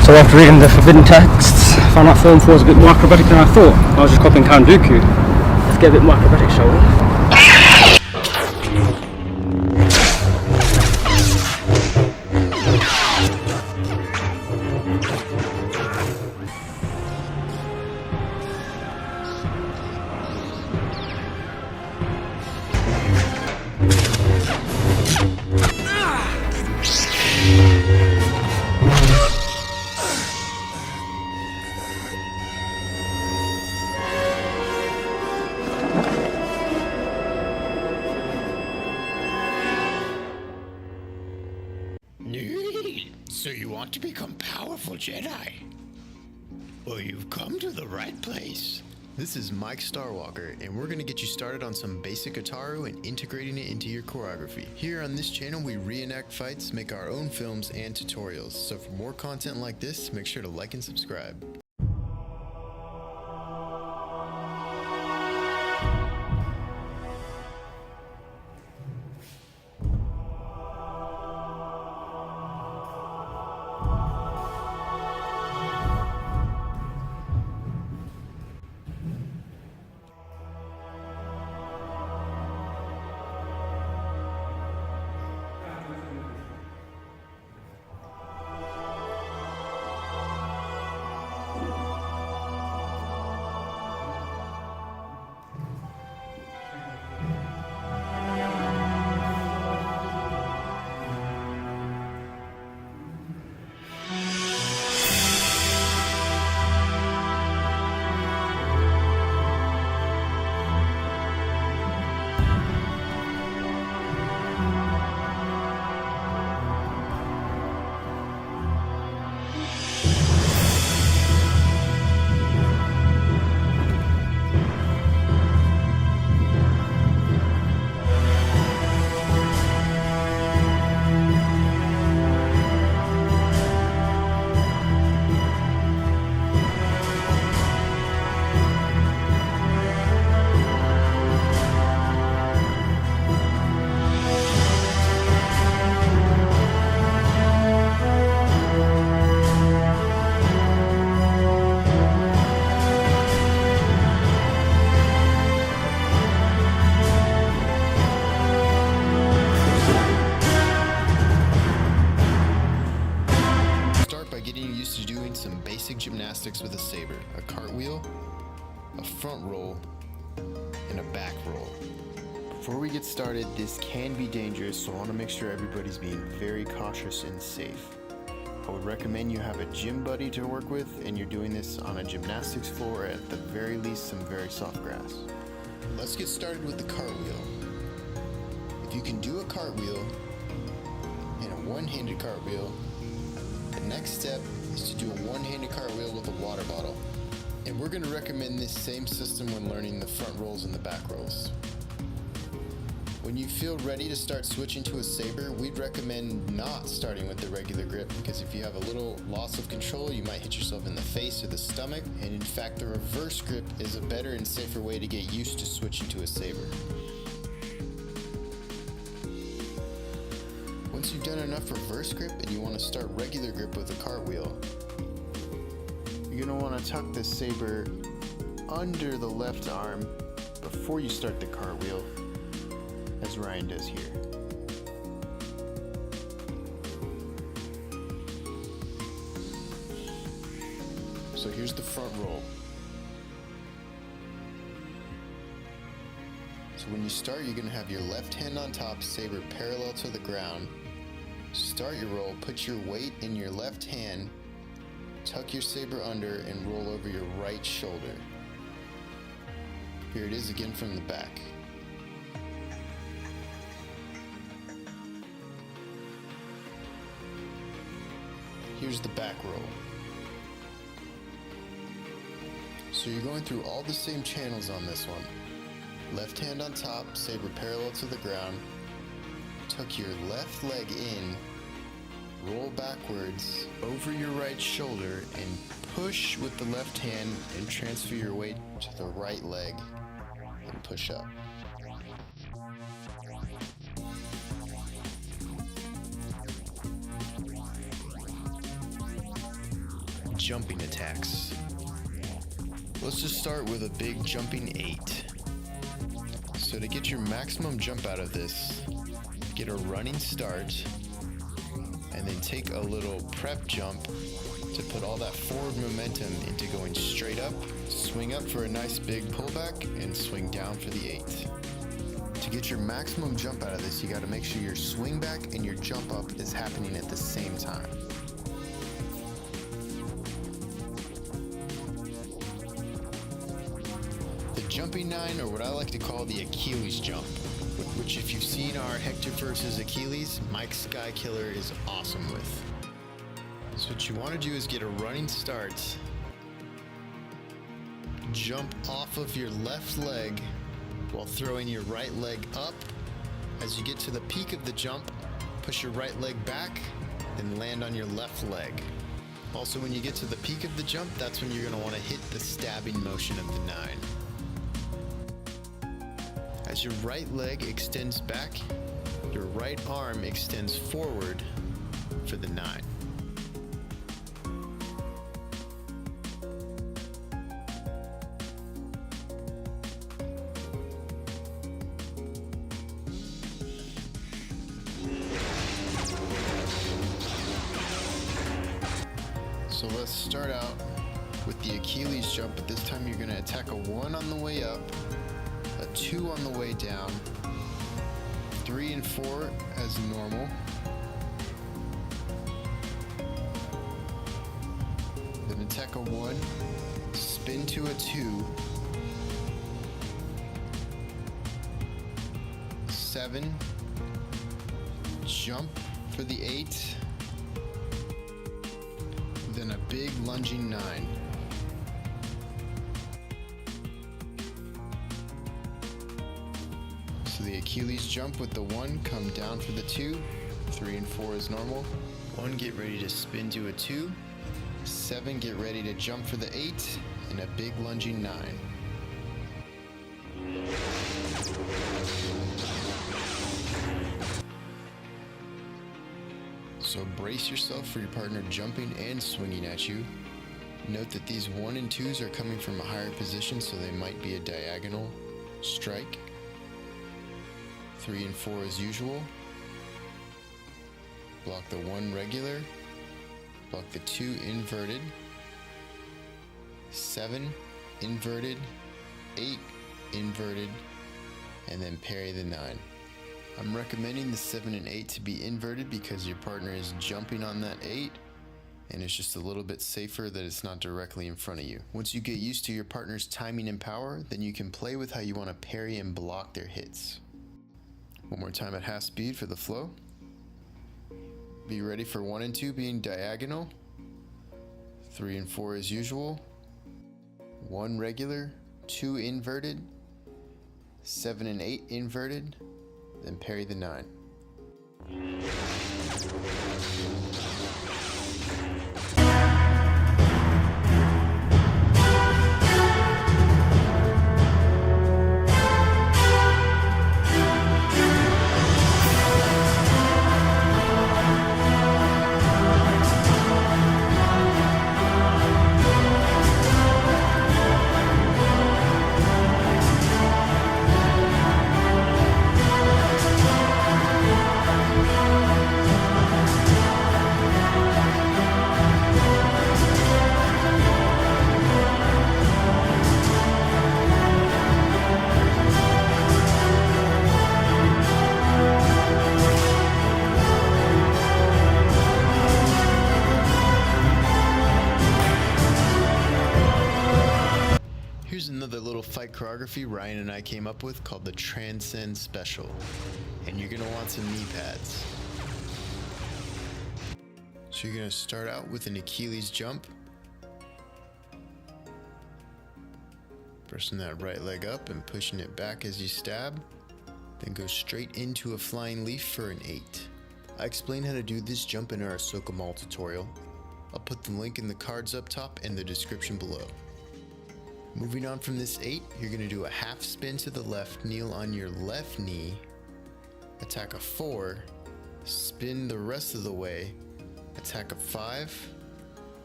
So after reading the forbidden texts, I found out Form 4 was a bit more acrobatic than I thought. I was just copying Kanduku. Let's get a bit more acrobatic, shall we? So you want to become powerful Jedi? Well, you've come to the right place. This is Mike Starwalker, and we're going to get you started on some basic Ataru and integrating it into your choreography. Here on this channel, we reenact fights, make our own films, and tutorials. So for more content like this, make sure to like and subscribe. Some basic gymnastics with a saber, a cartwheel, a front roll, and a back roll. Before we get started, this can be dangerous, so I want to make sure everybody's being very cautious and safe. I would recommend you have a gym buddy to work with, and you're doing this on a gymnastics floor, or at the very least some very soft grass. Let's get started with the cartwheel. If you can do a cartwheel and a one-handed cartwheel, the next step is to do a one-handed cartwheel with a water bottle. And we're going to recommend this same system when learning the front rolls and the back rolls. When you feel ready to start switching to a saber, we'd recommend not starting with the regular grip, because if you have a little loss of control, you might hit yourself in the face or the stomach. And in fact, the reverse grip is a better and safer way to get used to switching to a saber. Once you've done enough reverse grip and you want to start regular grip with a cartwheel, you're going to want to tuck the saber under the left arm before you start the cartwheel, as Ryan does here. So here's the front roll. So when you start, you're going to have your left hand on top, saber parallel to the ground. Start your roll, put your weight in your left hand, tuck your saber under, and roll over your right shoulder. Here it is again from the back. Here's the back roll. So you're going through all the same channels on this one. Left hand on top, saber parallel to the ground. Tuck your left leg in, roll backwards over your right shoulder, and push with the left hand and transfer your weight to the right leg and push up. jumping attacks. Let's just start with a big jumping 8. So to get your maximum jump out of this, get a running start, and then take a little prep jump to put all that forward momentum into going straight up, swing up for a nice big pullback, and swing down for the 8. To get your maximum jump out of this, you gotta make sure your swing back and your jump up is happening at the same time. The jumping 9, or what I like to call the Achilles jump, which if you've seen our Hector versus Achilles, Mike Skykiller is awesome with. So what you want to do is get a running start, jump off of your left leg while throwing your right leg up. As you get to the peak of the jump, push your right leg back and land on your left leg. Also, when you get to the peak of the jump, that's when you're going to want to hit the stabbing motion of the 9. As your right leg extends back, your right arm extends forward for the 9. So let's start out with the Achilles jump, but this time you're going to attack a 1 on the way up, a 2 on the way down, 3 and 4 as normal, then attack a 1, spin to a 2, 7, jump for the 8, then a big lunging 9. So the Achilles jump with the 1, come down for the 2, 3 and 4 is normal. 1, get ready to spin to a 2, 7, get ready to jump for the 8, and a big lunging 9. So brace yourself for your partner jumping and swinging at you. Note that these 1 and 2s are coming from a higher position, so they might be a diagonal strike. 3 and 4 as usual. Block the 1 regular. Block the 2 inverted. 7 inverted. 8 inverted. And then parry the 9. I'm recommending the 7 and 8 to be inverted because your partner is jumping on that 8, and it's just a little bit safer that it's not directly in front of you. Once you get used to your partner's timing and power, then you can play with how you want to parry and block their hits. One more time at half speed for the flow. Be ready for 1 and 2 being diagonal, 3 and 4 as usual, 1 regular, 2 inverted, 7 and 8 inverted, then parry the 9. Here's another little fight choreography Ryan and I came up with called the Transcend Special. And you're gonna want some knee pads. So you're gonna start out with an Achilles jump. Pressing that right leg up and pushing it back as you stab. Then go straight into a flying leaf for an 8. I explain how to do this jump in our Ahsoka Mall tutorial. I'll put the link in the cards up top and the description below. Moving on from this 8, you're going to do a half spin to the left, kneel on your left knee, attack a 4, spin the rest of the way, attack a 5,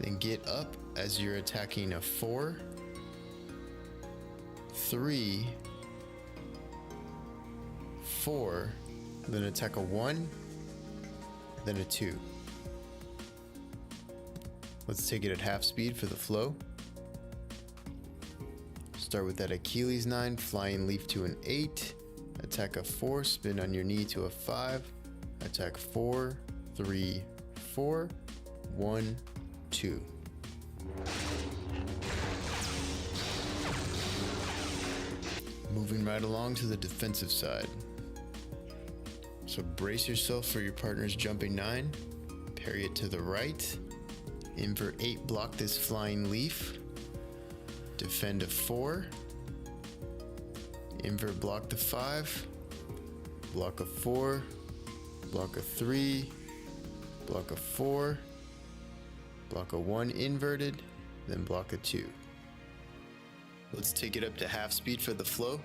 then get up, as you're attacking a 4, 3, 4, then attack a 1, then a 2. Let's take it at half speed for the flow. Start with that Achilles 9, flying leaf to an 8, attack a 4, spin on your knee to a 5, attack 4, 3, 4, 1, 2. Moving right along to the defensive side. So brace yourself for your partner's jumping 9, parry it to the right, invert 8, block this flying leaf, defend a 4, invert block the 5, block a 4, block a 3, block a 4, block a 1 inverted, then block a 2. Let's take it up to half speed for the flow.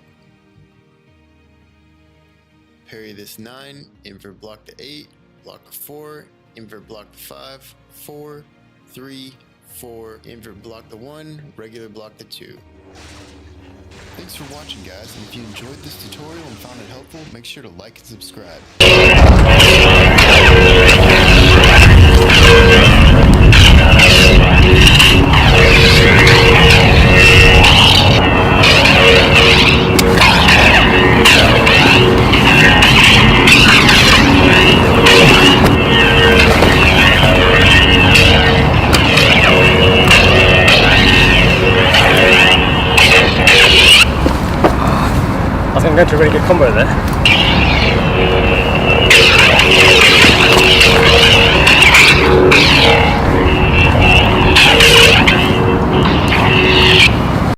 Parry this 9, invert block the 8, block a 4, invert block the 5, 4, 3, 4, invert block the 1, regular block the 2. Thanks for watching, guys, and if you enjoyed this tutorial and found it helpful, make sure to like and subscribe. I think I'm going to a really good combo there.